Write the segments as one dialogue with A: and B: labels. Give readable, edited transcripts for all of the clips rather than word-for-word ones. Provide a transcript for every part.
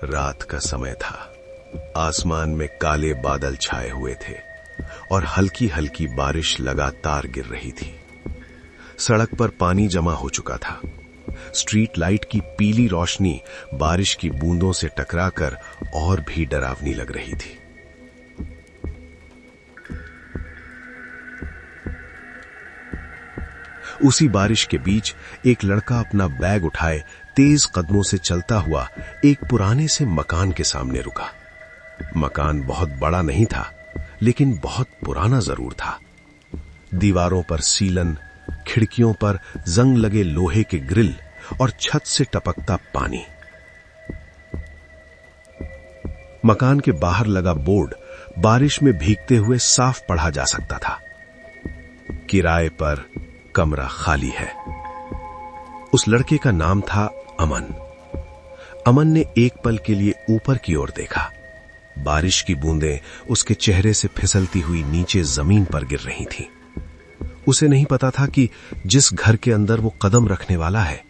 A: रात का समय था। आसमान में काले बादल छाए हुए थे और हल्की हल्की बारिश लगातार गिर रही थी। सड़क पर पानी जमा हो चुका था। स्ट्रीट लाइट की पीली रोशनी बारिश की बूंदों से टकराकर और भी डरावनी लग रही थी। उसी बारिश के बीच एक लड़का अपना बैग उठाए तेज कदमों से चलता हुआ एक पुराने से मकान के सामने रुका। मकान बहुत बड़ा नहीं था, लेकिन बहुत पुराना जरूर था। दीवारों पर सीलन, खिड़कियों पर जंग लगे लोहे के ग्रिल और छत से टपकता पानी। मकान के बाहर लगा बोर्ड बारिश में भीगते हुए साफ पढ़ा जा सकता था, किराए पर कमरा खाली है। उस लड़के का नाम था अमन। अमन ने एक पल के लिए ऊपर की ओर देखा। बारिश की बूंदें उसके चेहरे से फिसलती हुई नीचे जमीन पर गिर रही थीं। उसे नहीं पता था कि जिस घर के अंदर वो कदम रखने वाला है,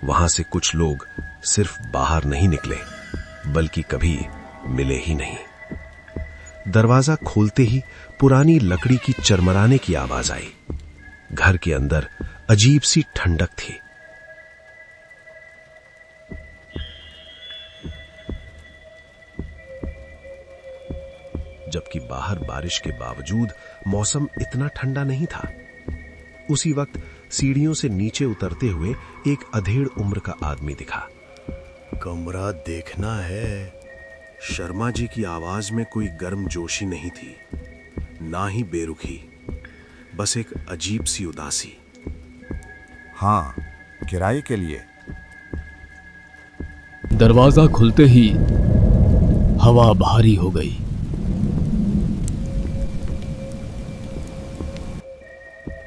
A: वहां से कुछ लोग सिर्फ बाहर नहीं निकले, बल्कि कभी मिले ही नहीं। दरवाजा खोलते ही पुरानी लकड़ी की चरमराने की आवाज आई। घर के अंदर अजीब सी ठंडक थी। जबकि बाहर बारिश के बावजूद मौसम इतना ठंडा नहीं था। उसी वक्त सीढ़ियों से नीचे उतरते हुए एक अधेड़ उम्र का आदमी दिखा।
B: कमरा देखना है। शर्मा जी की आवाज में कोई गर्मजोशी नहीं थी, ना ही बेरुखी, बस एक अजीब सी उदासी।
C: हाँ, किराए के लिए।
D: दरवाजा खुलते ही हवा भारी हो गई।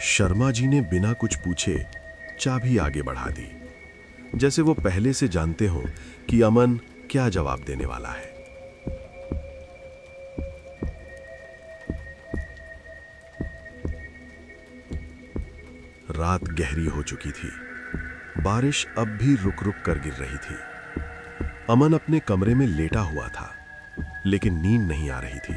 B: शर्मा जी ने बिना कुछ पूछे चाबी आगे बढ़ा दी, जैसे वो पहले से जानते हो कि अमन क्या जवाब देने वाला है। रात गहरी हो चुकी थी। बारिश अब भी रुक रुक कर गिर रही थी। अमन अपने कमरे में लेटा हुआ था, लेकिन नींद नहीं आ रही थी।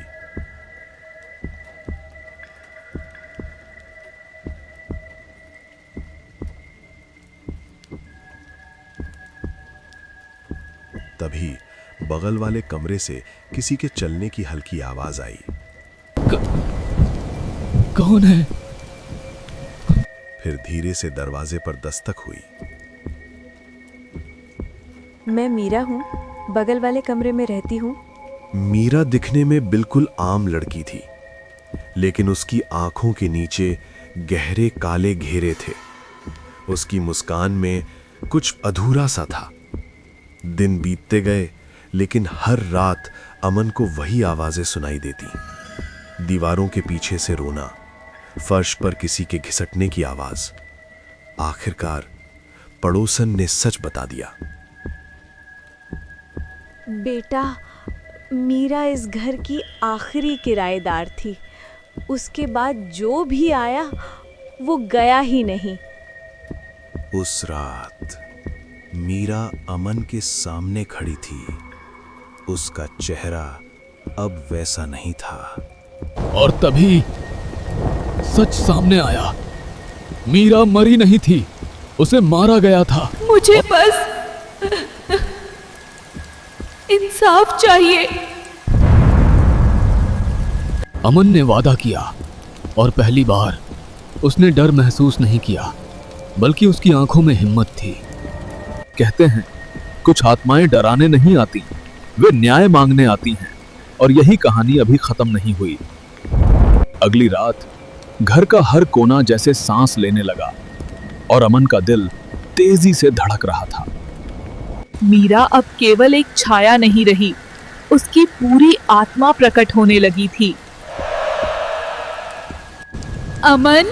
B: तभी बगल वाले कमरे से किसी के चलने की हल्की आवाज आई।
D: कौन है?
B: फिर धीरे से दरवाजे पर दस्तक हुई।
E: मैं मीरा हूँ, बगल वाले कमरे में रहती हूँ।
B: मीरा दिखने में बिल्कुल आम लड़की थी, लेकिन उसकी आंखों के नीचे गहरे काले घेरे थे। उसकी मुस्कान में कुछ अधूरा सा था। दिन बीतते गए, लेकिन हर रात अमन को वही आवाजें सुनाई देती। दीवारों के पीछे से रोना, फर्श पर किसी के घिसटने की आवाज। आखिरकार पड़ोसन ने सच बता दिया।
E: बेटा, मीरा इस घर की आखिरी किराएदार थी। उसके बाद जो भी आया वो गया ही नहीं।
B: उस रात मीरा अमन के सामने खड़ी थी। उसका चेहरा अब वैसा नहीं था।
D: और तभी सच सामने आया। मीरा मरी नहीं थी, उसे मारा गया था।
F: मुझे बस इंसाफ चाहिए।
D: अमन ने वादा किया और पहली बार उसने डर महसूस नहीं किया, बल्कि उसकी आंखों में हिम्मत थी। कहते हैं कुछ आत्माएं डराने नहीं आती, वे न्याय मांगने आती हैं। और यही कहानी अभी खत्म नहीं हुई। अगली रात घर का हर कोना जैसे सांस लेने लगा और अमन का दिल तेजी से धड़क रहा था।
F: मीरा अब केवल एक छाया नहीं रही, उसकी पूरी आत्मा प्रकट होने लगी थी। अमन,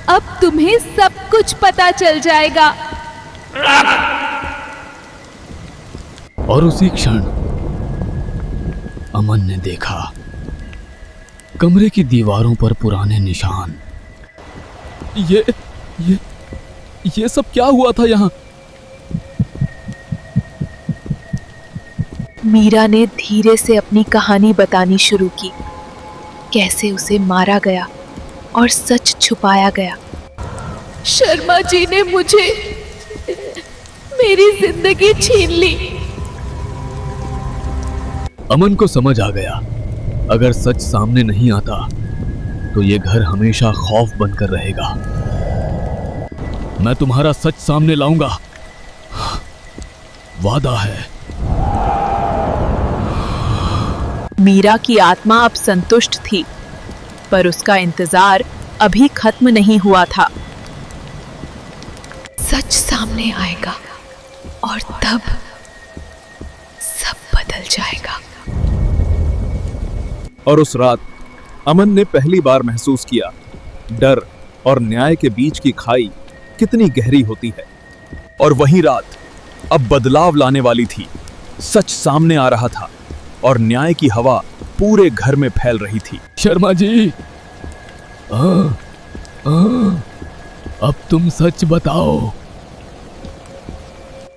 F: अब तुम्हें सब कुछ पता चल जाएगा।
D: और उसी क्षण अमन ने देखा कमरे की दीवारों पर पुराने निशान। ये सब क्या हुआ था यहाँ?
F: मीरा ने धीरे से अपनी कहानी बतानी शुरू की। कैसे उसे मारा गया और सच छुपाया गया। शर्मा जी ने मुझे मेरी जिंदगी छीन ली।
D: अमन को समझ आ गया, अगर सच सामने नहीं आता तो ये घर हमेशा खौफ बनकर रहेगा। मैं तुम्हारा सच सामने लाऊंगा, वादा है।
F: मीरा की आत्मा अब संतुष्ट थी, पर उसका इंतजार अभी खत्म नहीं हुआ था। सच सामने आएगा और तब सब बदल जाएगा।
G: और उस रात अमन ने पहली बार महसूस किया डर और न्याय के बीच की खाई कितनी गहरी होती है। और वही रात अब बदलाव लाने वाली थी। सच सामने आ रहा था और न्याय की हवा पूरे घर में फैल रही थी।
D: शर्मा जी, अब तुम सच बताओ।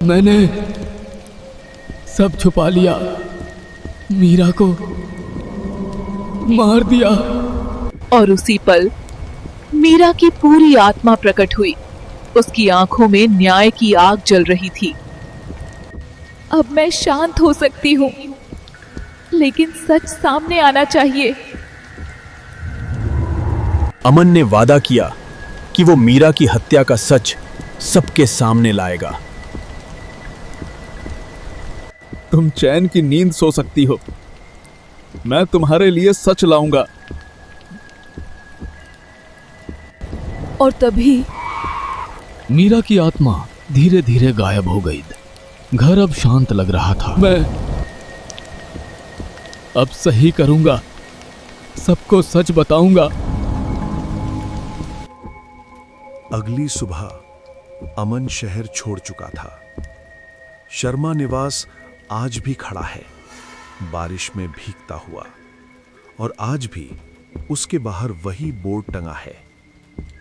D: मैंने सब छुपा लिया, मीरा को मार दिया।
F: और उसी पल मीरा की पूरी आत्मा प्रकट हुई। उसकी आंखों में न्याय की आग जल रही थी। अब मैं शांत हो सकती हूँ, लेकिन सच सामने आना चाहिए।
G: अमन ने वादा किया कि वो मीरा की हत्या का सच सबके सामने लाएगा। तुम चैन की नींद सो सकती हो, मैं तुम्हारे लिए सच लाऊंगा।
F: और तभी
D: मीरा की आत्मा धीरे धीरे गायब हो गई। घर अब शांत लग रहा था। मैं अब सही करूंगा, सबको सच बताऊंगा।
B: अगली सुबह अमन शहर छोड़ चुका था। शर्मा निवास आज भी खड़ा है, बारिश में भीगता हुआ। और आज भी उसके बाहर वही बोर्ड टंगा है,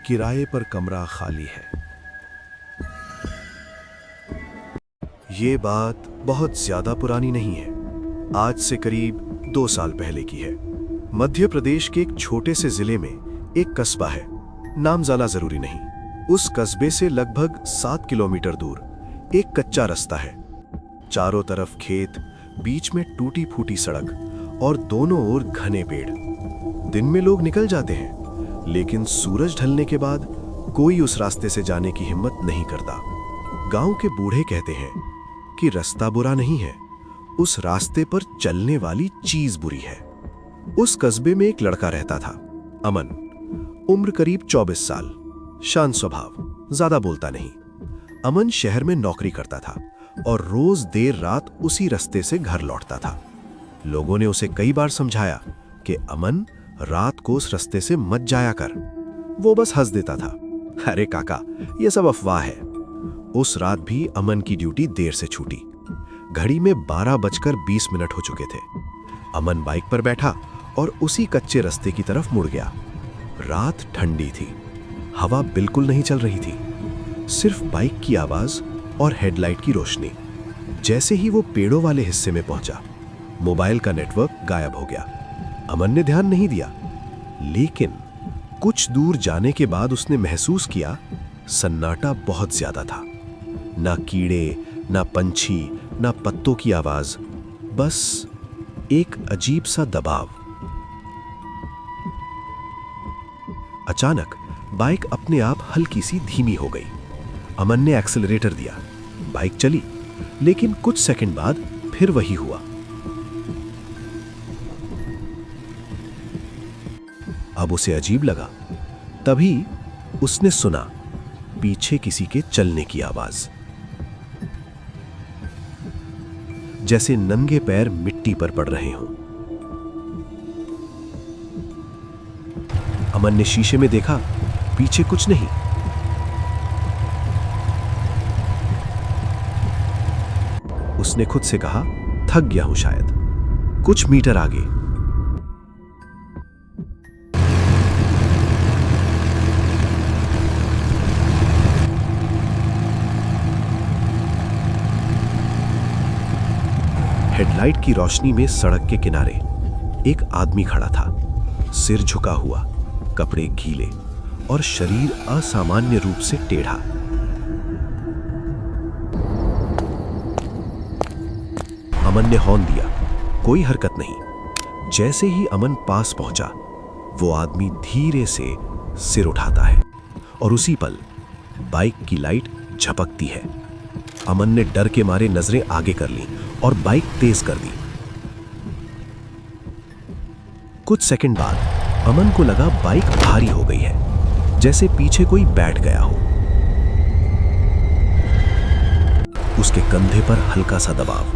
B: किराए पर कमरा खाली है। ये बात बहुत ज्यादा पुरानी नहीं है, आज से करीब 2 साल पहले की है। मध्य प्रदेश के एक छोटे से जिले में एक कस्बा है, नाम जाना जरूरी नहीं। उस कस्बे से लगभग 7 किलोमीटर दूर एक कच्चा रास्ता है। चारों तरफ खेत, बीच में टूटी फूटी सड़क और दोनों ओर घने पेड़। दिन में लोग निकल जाते हैं, लेकिन सूरज ढलने के बाद कोई उस रास्ते से जाने की हिम्मत नहीं करता। गांव के बूढ़े कहते हैं कि रास्ता बुरा नहीं है, उस रास्ते पर चलने वाली चीज बुरी है। उस कस्बे में एक लड़का रहता था, अमन। उम्र करीब 24 साल, शांत स्वभाव, ज्यादा बोलता नहीं। अमन शहर में नौकरी करता था और रोज देर रात उसी रास्ते से घर लौटता था। लोगों ने उसे कई बार समझाया कि अमन, रात को उस रास्ते से मत जाया कर। वो बस हंस देता था, अरे काका, ये सब अफवाह है। उस रात भी अमन की ड्यूटी देर से छूटी। घड़ी में 12:20 हो चुके थे। अमन बाइक पर बैठा और उसी कच्चे रास्ते की तरफ मुड़ गया। रात ठंडी थी, हवा बिल्कुल नहीं चल रही थी, सिर्फ बाइक की आवाज और हेडलाइट की रोशनी। जैसे ही वो पेड़ों वाले हिस्से में पहुंचा, मोबाइल का नेटवर्क गायब हो गया। अमन ने ध्यान नहीं दिया, लेकिन कुछ दूर जाने के बाद उसने महसूस किया सन्नाटा बहुत ज्यादा था। ना कीड़े, ना पंछी, ना पत्तों की आवाज, बस एक अजीब सा दबाव। अचानक बाइक अपने आप हल्की सी धीमी हो गई। अमन ने एक्सेलरेटर दिया, बाइक चली, लेकिन कुछ सेकंड बाद फिर वही हुआ। अब उसे अजीब लगा। तभी उसने सुना पीछे किसी के चलने की आवाज, जैसे नंगे पैर मिट्टी पर पड़ रहे हों। अमन ने शीशे में देखा, पीछे कुछ नहीं। उसने खुद से कहा, थक गया हूं शायद। कुछ मीटर आगे हेडलाइट
A: लाइट की रोशनी में सड़क के किनारे एक आदमी खड़ा था, सिर झुका हुआ, कपड़े गीले और शरीर असामान्य रूप से टेढ़ा। अमन ने हॉर्न दिया, कोई हरकत नहीं। जैसे ही अमन पास पहुंचा, वो आदमी धीरे से सिर उठाता है और उसी पल बाइक की लाइट झपकती है। अमन ने डर के मारे नजरें आगे कर लीं और बाइक तेज कर दी। कुछ सेकंड बाद अमन को लगा बाइक भारी हो गई है, जैसे पीछे कोई बैठ गया हो। उसके कंधे पर हल्का सा दबाव।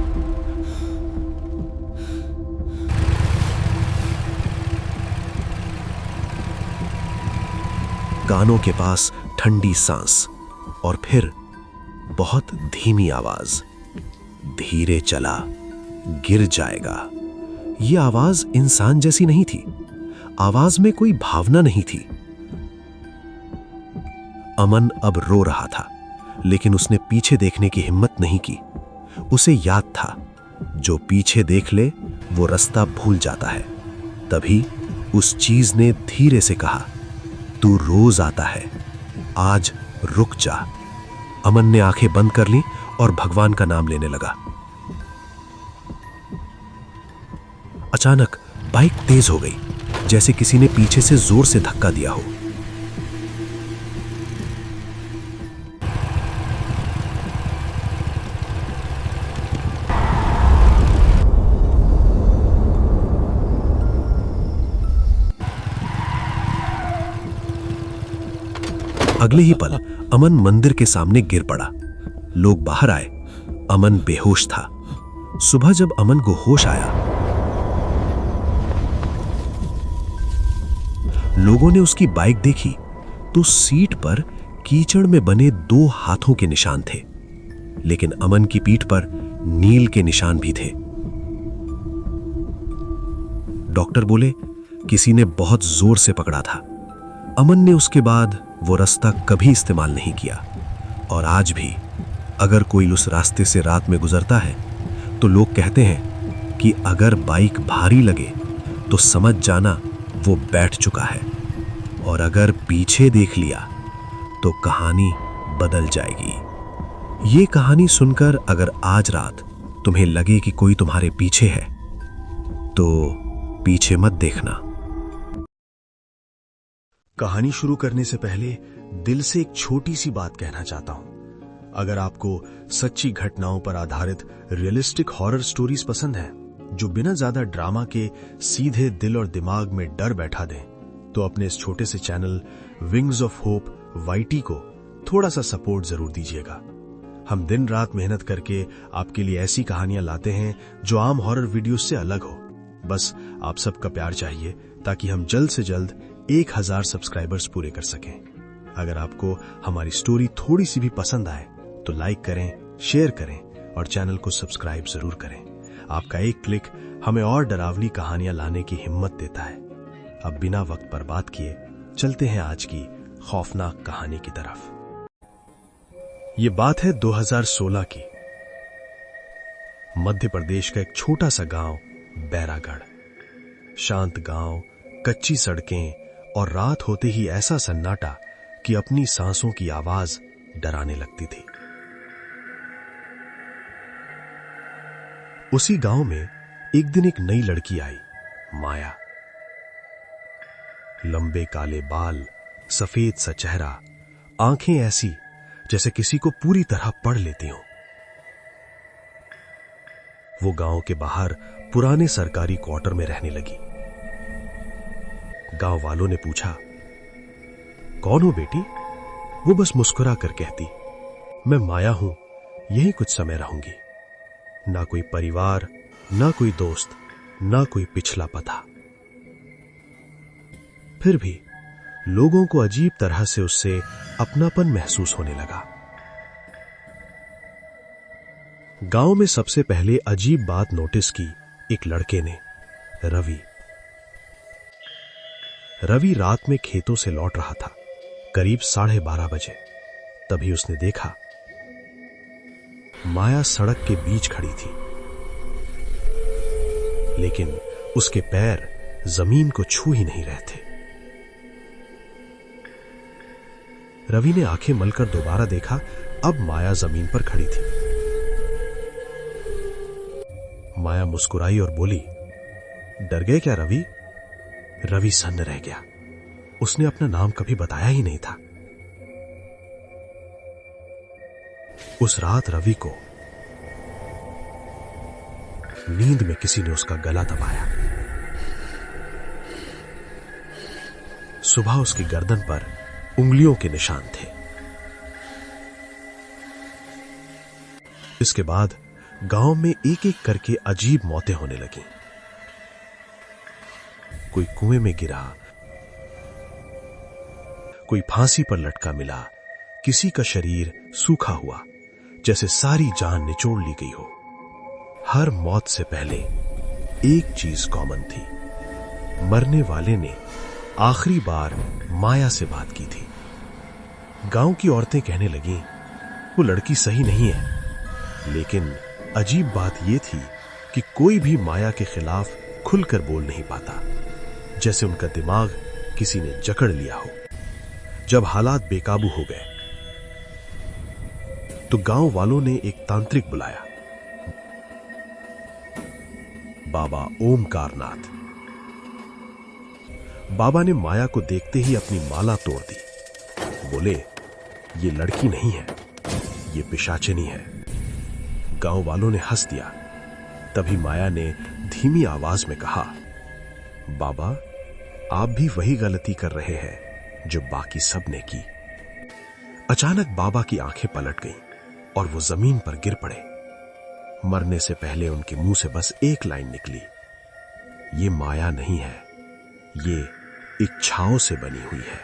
A: कानों के पास ठंडी सांस और फिर बहुत धीमी आवाज, धीरे चला, गिर जाएगा। यह आवाज इंसान जैसी नहीं थी। आवाज में कोई भावना नहीं थी। अमन अब रो रहा था, लेकिन उसने पीछे देखने की हिम्मत नहीं की। उसे याद था, जो पीछे देख ले वो रास्ता भूल जाता है। तभी उस चीज ने धीरे से कहा, तू रोज आता है, आज रुक जा। अमन ने आंखें बंद कर लीं और भगवान का नाम लेने लगा। अचानक बाइक तेज हो गई, जैसे किसी ने पीछे से जोर से धक्का दिया हो। अगले ही पल अमन मंदिर के सामने गिर पड़ा। लोग बाहर आए। अमन बेहोश था। सुबह जब अमन को होश आया, लोगों ने उसकी बाइक देखी तो सीट पर कीचड़ में बने 2 हाथों के निशान थे, लेकिन अमन की पीठ पर नील के निशान भी थे। डॉक्टर बोले किसी ने बहुत जोर से पकड़ा था। अमन ने उसके बाद वो रास्ता कभी इस्तेमाल नहीं किया, और आज भी अगर कोई उस रास्ते से रात में गुजरता है तो लोग कहते हैं कि अगर बाइक भारी लगे तो समझ जाना वो बैठ चुका है, और अगर पीछे देख लिया तो कहानी बदल जाएगी। ये कहानी सुनकर अगर आज रात तुम्हें लगे कि कोई तुम्हारे पीछे है तो पीछे मत देखना।
B: कहानी शुरू करने से पहले दिल से एक छोटी सी बात कहना चाहता हूं। अगर आपको सच्ची घटनाओं पर आधारित रियलिस्टिक हॉरर स्टोरीज पसंद है, जो बिना ज्यादा ड्रामा के सीधे दिल और दिमाग में डर बैठा दें, तो अपने इस छोटे से channel wings of hope YT को थोड़ा सा सपोर्ट जरूर दीजिएगा। हम दिन रात मेहनत करके आपके लिए ऐसी कहानियां लाते हैं जो आम हॉरर वीडियोस से अलग हो। बस आप सबका प्यार चाहिए ताकि हम जल्द से जल्द 1000 सब्सक्राइबर्स पूरे कर सकें। अगर आपको हमारी स्टोरी थोड़ी सी भी पसंद आए तो लाइक करें, शेयर करें और चैनल को सब्सक्राइब जरूर करें। आपका एक क्लिक हमें और डरावनी कहानियां लाने की हिम्मत देता है। अब बिना वक्त बर्बाद किए चलते हैं आज की खौफनाक कहानी की तरफ। ये बात है 2016 की। मध्य प्रदेश का एक छोटा सा गांव बैरागढ़। शांत गांव, कच्ची सड़कें और रात होते ही ऐसा सन्नाटा कि अपनी सांसों की आवाज डराने लगती थी। उसी गांव में एक दिन एक नई लड़की आई, माया। लंबे काले बाल, सफेद सा चेहरा, आंखें ऐसी जैसे किसी को पूरी तरह पढ़ लेती हों। वो गांव के बाहर पुराने सरकारी क्वार्टर में रहने लगी। गांव वालों ने पूछा, कौन हो बेटी? वो बस मुस्कुरा कर कहती, मैं माया हूं, यही कुछ समय रहूंगी। ना कोई परिवार, ना कोई दोस्त, ना कोई पिछला पता। फिर भी लोगों को अजीब तरह से उससे अपनापन महसूस होने लगा। गांव में सबसे पहले अजीब बात नोटिस की एक लड़के ने, रवि। रवि रात में खेतों से लौट रहा था, करीब 12:30 बजे। तभी उसने देखा माया सड़क के बीच खड़ी थी।
A: लेकिन उसके पैर जमीन को छू ही नहीं रहे थे। रवि ने आंखें मलकर दोबारा देखा। अब माया जमीन पर खड़ी थी। माया मुस्कुराई और बोली, डर गए क्या रवि? रवि सन्न रह गया। उसने अपना नाम कभी बताया ही नहीं था। उस रात रवि को नींद में किसी ने उसका गला दबाया। सुबह उसकी गर्दन पर उंगलियों के निशान थे। इसके बाद गांव में एक एक करके अजीब मौतें होने लगीं। कोई कुएं में गिरा, कोई फांसी पर लटका मिला, किसी का शरीर सूखा हुआ जैसे सारी जान निचोड़ ली गई हो। हर मौत से पहले एक चीज कॉमन थी। मरने वाले ने आखिरी बार माया से बात की थी। गांव की औरतें कहने लगीं, वो लड़की सही नहीं है। लेकिन अजीब बात यह थी कि कोई भी माया के खिलाफ खुलकर बोल नहीं पाता, जैसे उनका दिमाग किसी ने जकड़ लिया हो। जब हालात बेकाबू हो गए तो गांव वालों ने एक तांत्रिक बुलाया, बाबा ओमकारनाथ। बाबा ने माया को देखते ही अपनी माला तोड़ दी। बोले, ये लड़की नहीं है, ये पिशाचिनी है। गांव वालों ने हंस दिया। तभी माया ने धीमी आवाज में कहा, बाबा, आप भी वही गलती कर रहे हैं जो बाकी सब ने की। अचानक बाबा की आंखें पलट गईं और वो जमीन पर गिर पड़े। मरने से पहले उनके मुंह से बस एक लाइन निकली, ये माया नहीं है, ये इच्छाओं से बनी हुई है।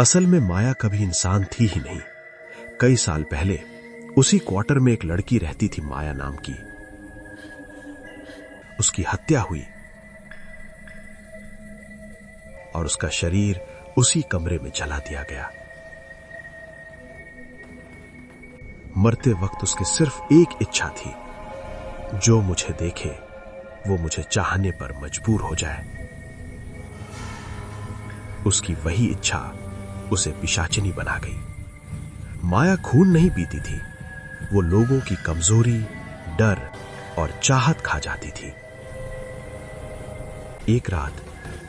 A: असल में माया कभी इंसान थी ही नहीं। कई साल पहले उसी क्वार्टर में एक लड़की रहती थी, माया नाम की। उसकी हत्या हुई और उसका शरीर उसी कमरे में जला दिया गया। मरते वक्त उसके सिर्फ एक इच्छा थी, जो मुझे देखे वो मुझे चाहने पर मजबूर हो जाए। उसकी वही इच्छा उसे पिशाचिनी बना गई। माया खून नहीं पीती थी, वो लोगों की कमजोरी, डर और चाहत खा जाती थी। एक रात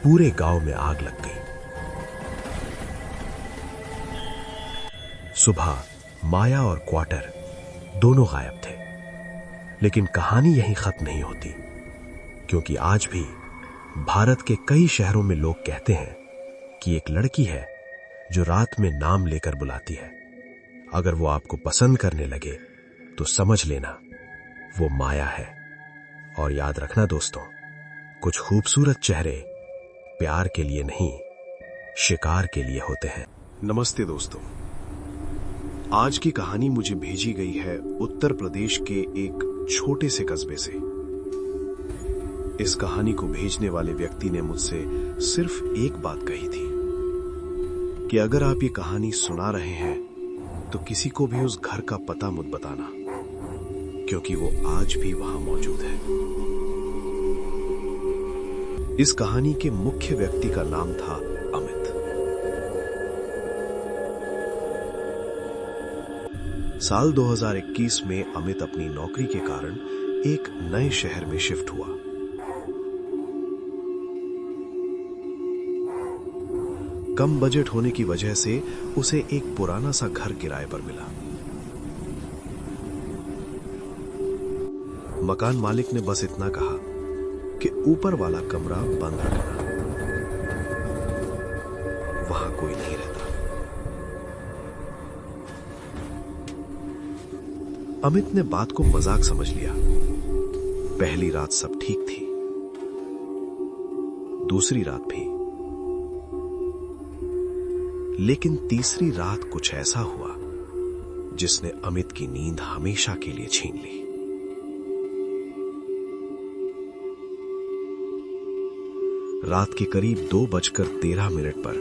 A: पूरे गांव में आग लग गई। सुबह माया और क्वार्टर दोनों गायब थे। लेकिन कहानी यहीं खत्म नहीं होती, क्योंकि आज भी भारत के कई शहरों में लोग कहते हैं कि एक लड़की है जो रात में नाम लेकर बुलाती है। अगर वो आपको पसंद करने लगे तो समझ लेना वो माया है। और याद रखना दोस्तों, कुछ खूबसूरत चेहरे प्यार के लिए नहीं, शिकार के लिए होते हैं।
B: नमस्ते दोस्तों, आज की कहानी मुझे भेजी गई है उत्तर प्रदेश के एक छोटे से कस्बे से। इस कहानी को भेजने वाले व्यक्ति ने मुझसे सिर्फ एक बात कही थी कि अगर आप ये कहानी सुना रहे हैं तो किसी को भी उस घर का पता मत बताना, क्योंकि वो आज भी वहां मौजूद है। इस कहानी के मुख्य व्यक्ति का नाम था अमित। साल 2021 में अमित अपनी नौकरी के कारण एक नए शहर में शिफ्ट हुआ। कम बजट होने की वजह से उसे एक पुराना सा घर किराए पर मिला। मकान मालिक ने बस इतना कहा कि ऊपर वाला कमरा बंद रखना, वहां कोई नहीं रहता। अमित ने बात को मजाक समझ लिया। पहली रात सब ठीक थी, दूसरी रात भी, लेकिन तीसरी रात कुछ ऐसा हुआ जिसने अमित की नींद हमेशा के लिए छीन ली। रात के करीब 2:13 पर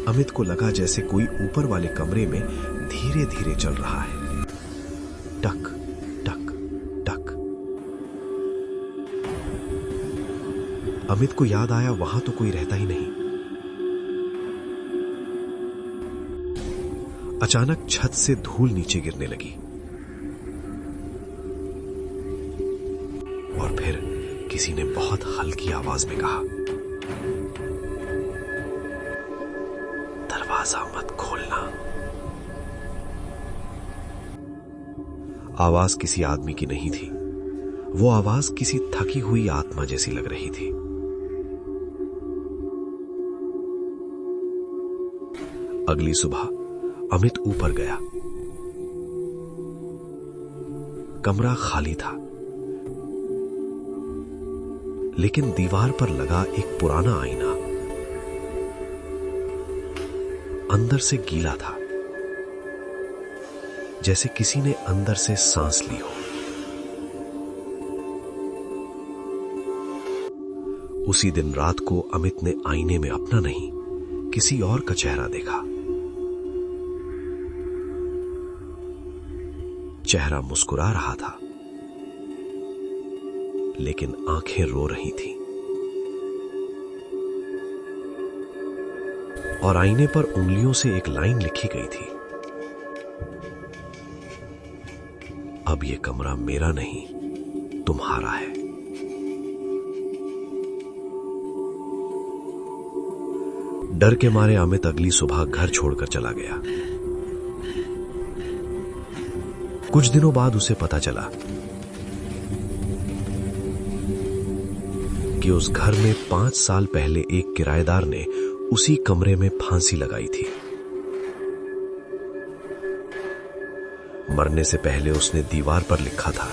B: अमित को लगा जैसे कोई ऊपर वाले कमरे में धीरे धीरे चल रहा है।
A: टक टक टक। अमित को याद आया वहां तो कोई रहता ही नहीं। अचानक छत से धूल नीचे गिरने लगी और फिर किसी ने बहुत हल्की आवाज में कहा, दरवाजा मत खोलना। आवाज किसी आदमी की नहीं थी, वो आवाज किसी थकी हुई आत्मा जैसी लग रही थी। अगली सुबह अमित ऊपर गया। कमरा खाली था, लेकिन दीवार पर लगा एक पुराना आईना अंदर से गीला था, जैसे किसी ने अंदर से सांस ली हो। उसी दिन रात को अमित ने आईने में अपना नहीं, किसी और का चेहरा देखा। चेहरा मुस्कुरा रहा था, लेकिन आंखें रो रही थी और आईने पर उंगलियों से एक लाइन लिखी गई थी, अब ये कमरा मेरा नहीं, तुम्हारा है। डर के मारे अमित अगली सुबह घर छोड़कर चला गया। कुछ दिनों बाद उसे पता चला कि उस घर में 5 साल पहले एक किराएदार ने उसी कमरे में फांसी लगाई थी। मरने से पहले उसने दीवार पर लिखा था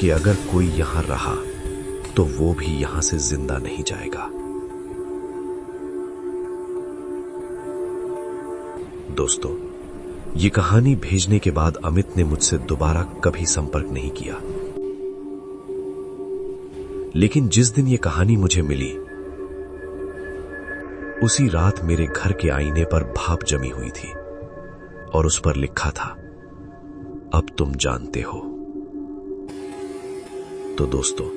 A: कि अगर कोई यहां रहा तो वो भी यहां से जिंदा नहीं जाएगा। दोस्तों, ये कहानी भेजने के बाद अमित ने मुझसे दोबारा कभी संपर्क नहीं किया, लेकिन जिस दिन ये कहानी मुझे मिली, उसी रात मेरे घर के आईने पर भाप जमी हुई थी और उस पर लिखा था, अब तुम जानते हो। तो दोस्तों,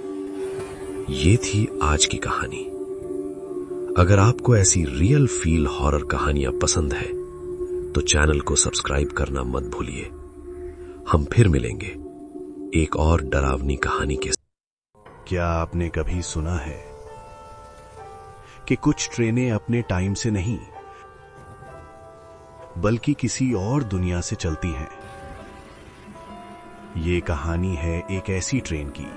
A: ये थी आज की कहानी। अगर आपको ऐसी रियल फील हॉरर कहानियां पसंद है तो चैनल को सब्सक्राइब करना मत भूलिए। हम फिर मिलेंगे एक और डरावनी कहानी के साथ।
B: क्या आपने कभी सुना है कि कुछ ट्रेनें अपने टाइम से नहीं बल्कि किसी और दुनिया से चलती हैं? ये कहानी है एक ऐसी ट्रेन की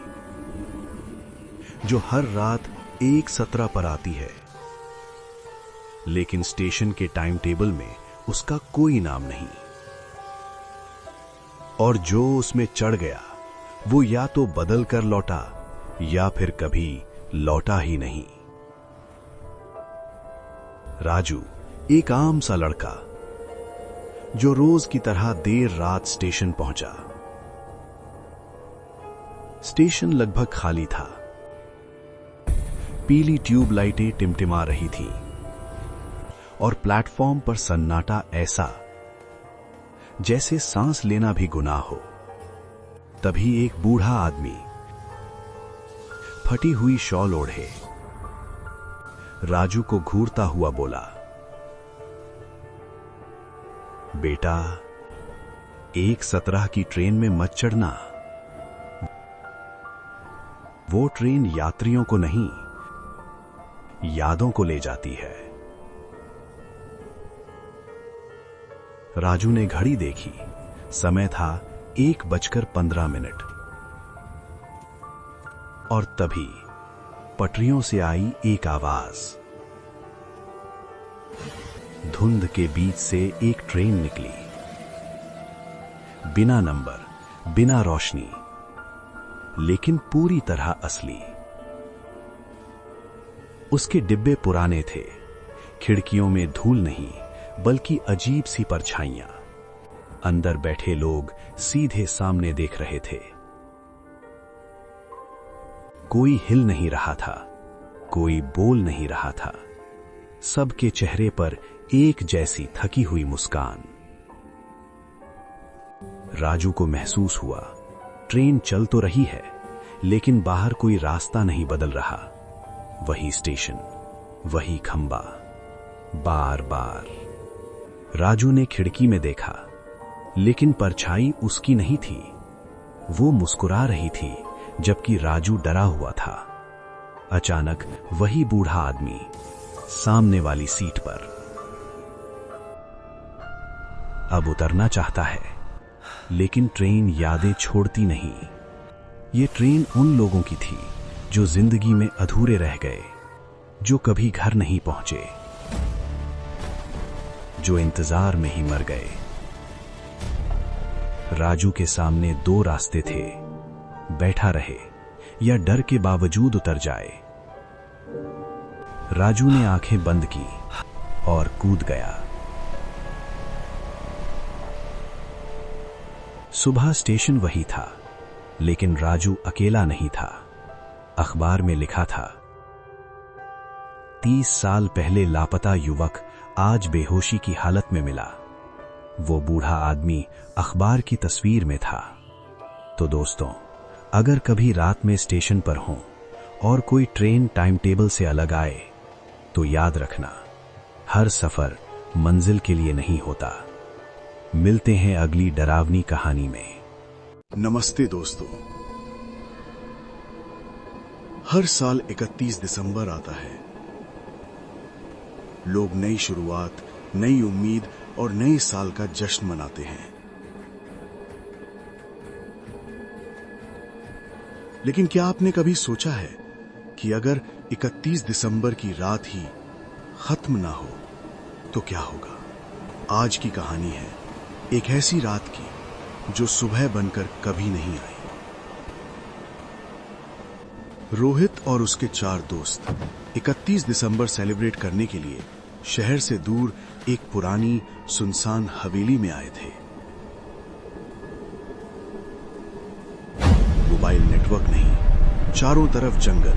B: जो हर रात 1:17 पर आती है, लेकिन स्टेशन के टाइम टेबल में उसका कोई नाम नहीं। और जो उसमें चढ़ गया वो या तो बदल कर लौटा या फिर कभी लौटा ही नहीं। राजू एक आम सा लड़का जो रोज की तरह देर रात स्टेशन पहुंचा। स्टेशन लगभग खाली था। पीली ट्यूब लाइटें टिमटिमा रही थीं और प्लेटफॉर्म पर सन्नाटा ऐसा जैसे सांस लेना भी गुनाह हो। तभी एक बूढ़ा आदमी फटी हुई शॉल ओढ़े राजू को घूरता हुआ बोला, बेटा, 1:17 की ट्रेन में मत चढ़ना। वो ट्रेन यात्रियों को नहीं, यादों को ले जाती है। राजू ने घड़ी देखी। समय था 1:15। और तभी पटरियों से आई एक आवाज। धुंध के बीच से एक ट्रेन निकली, बिना नंबर, बिना रोशनी, लेकिन पूरी तरह असली। उसके डिब्बे पुराने थे, खिड़कियों में धूल नहीं बल्कि अजीब सी परछाइयां। अंदर बैठे लोग सीधे सामने देख रहे थे। कोई हिल नहीं रहा था, कोई बोल नहीं रहा था। सबके चेहरे पर एक जैसी थकी हुई मुस्कान।
A: राजू को महसूस हुआ ट्रेन चल तो रही है, लेकिन बाहर कोई रास्ता नहीं बदल रहा। वही स्टेशन, वही खंबा, बार बार। राजू ने खिड़की में देखा, लेकिन परछाई उसकी नहीं थी। वो मुस्कुरा रही थी, जबकि राजू डरा हुआ था। अचानक वही बूढ़ा आदमी सामने वाली सीट पर। अब उतरना चाहता है, लेकिन ट्रेन यादें छोड़ती नहीं। ये ट्रेन उन लोगों की थी जो जिंदगी में अधूरे रह गए, जो कभी घर नहीं पहुंचे, जो इंतजार में ही मर गए। राजू के सामने दो रास्ते थे, बैठा रहे या डर के बावजूद उतर जाए। राजू ने आंखें बंद की और कूद गया। सुबह स्टेशन वही था, लेकिन राजू अकेला नहीं था। अखबार में लिखा था, 30 साल पहले लापता युवक आज बेहोशी की हालत में मिला। वो बूढ़ा आदमी अखबार की तस्वीर में था। तो दोस्तों, अगर कभी रात में स्टेशन पर हो और कोई ट्रेन टाइम टेबल से अलग आए, तो याद रखना, हर सफर मंजिल के लिए नहीं होता। मिलते हैं अगली डरावनी कहानी में।
B: नमस्ते दोस्तों। हर साल 31 दिसंबर आता है। लोग नई शुरुआत, नई उम्मीद और नए साल का जश्न मनाते हैं। लेकिन क्या आपने कभी सोचा है कि अगर 31 दिसंबर की रात ही खत्म ना हो तो क्या होगा? आज की कहानी है एक ऐसी रात की जो सुबह बनकर कभी नहीं आई। रोहित और उसके 4 दोस्त 31 दिसंबर सेलिब्रेट करने के लिए शहर से दूर एक पुरानी सुनसान हवेली में आए थे। मोबाइल नेटवर्क नहीं, चारों तरफ जंगल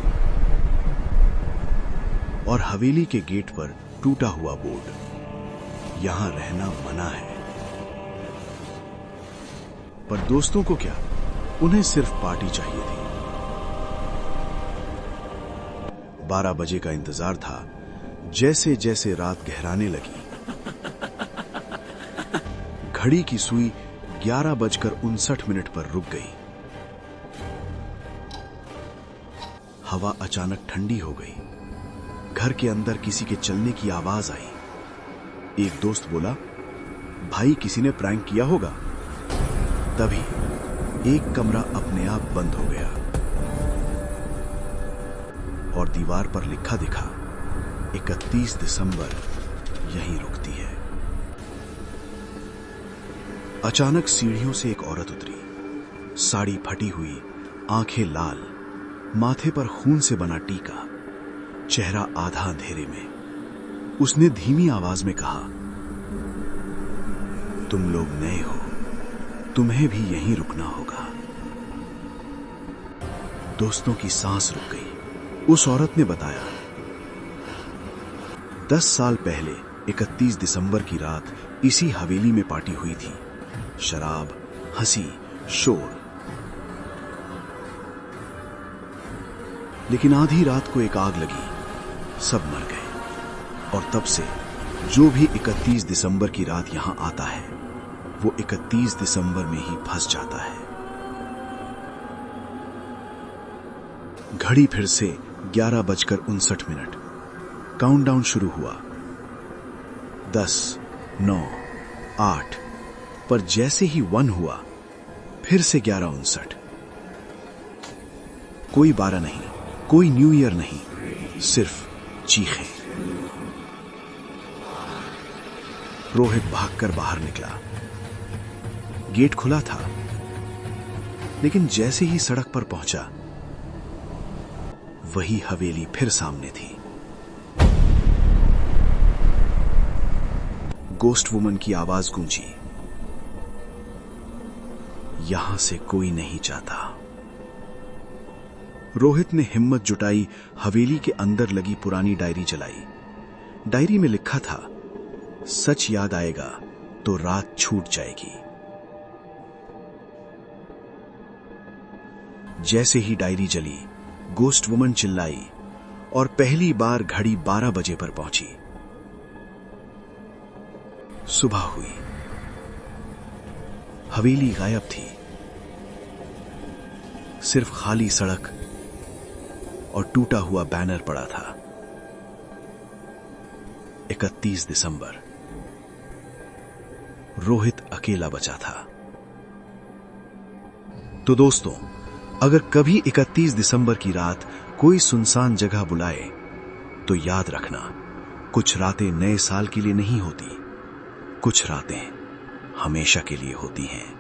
B: और हवेली के गेट पर टूटा हुआ बोर्ड, यहां रहना मना है। पर दोस्तों को क्या, उन्हें सिर्फ पार्टी चाहिए थी। 12 बजे का इंतजार था। जैसे जैसे रात गहराने लगी, घड़ी की सुई 11:59 पर रुक गई। हवा अचानक ठंडी हो गई। घर के अंदर किसी के चलने की आवाज आई। एक दोस्त बोला, भाई किसी ने प्रैंक किया होगा। तभी एक कमरा अपने आप बंद हो गया और दीवार पर लिखा दिखा, 31 दिसंबर यहीं रुकती है। अचानक सीढ़ियों से एक औरत उतरी। साड़ी फटी हुई, आंखें लाल, माथे पर खून से बना टीका, चेहरा आधा अंधेरे में। उसने धीमी आवाज में कहा, तुम लोग नए हो, तुम्हें भी यहीं रुकना होगा। दोस्तों की सांस रुक गई। उस औरत ने बताया, 10 साल पहले 31 दिसंबर की रात इसी हवेली में पार्टी हुई थी। शराब, हंसी, शोर। लेकिन आधी रात को एक आग लगी, सब मर गए। और तब से जो भी 31 दिसंबर की रात यहां आता है, वो 31 दिसंबर में ही फंस जाता है। घड़ी फिर से 11:59। काउंटडाउन शुरू हुआ। 10, 9, 8 पर जैसे ही 1 हुआ, फिर से 11:59। कोई 12 नहीं, कोई न्यू ईयर नहीं, सिर्फ चीखें। रोहित भागकर बाहर निकला। गेट खुला था, लेकिन जैसे ही सड़क पर पहुंचा, वही हवेली फिर सामने थी। गोस्ट वुमन की आवाज गूंजी, यहां से कोई नहीं जाता। रोहित ने हिम्मत जुटाई, हवेली के अंदर लगी पुरानी डायरी जलाई। डायरी में लिखा था, सच याद आएगा तो रात छूट जाएगी।
A: जैसे ही डायरी जली, गोस्ट वुमन चिल्लाई और पहली बार घड़ी 12 बजे पर पहुंची। सुबह हुई। हवेली गायब थी। सिर्फ खाली सड़क और टूटा हुआ बैनर पड़ा था। 31 दिसंबर। रोहित अकेला बचा था। तो दोस्तों, अगर कभी 31 दिसंबर की रात कोई सुनसान जगह बुलाए तो याद रखना, कुछ रातें नए साल के लिए नहीं होती, कुछ रातें हमेशा के लिए होती हैं।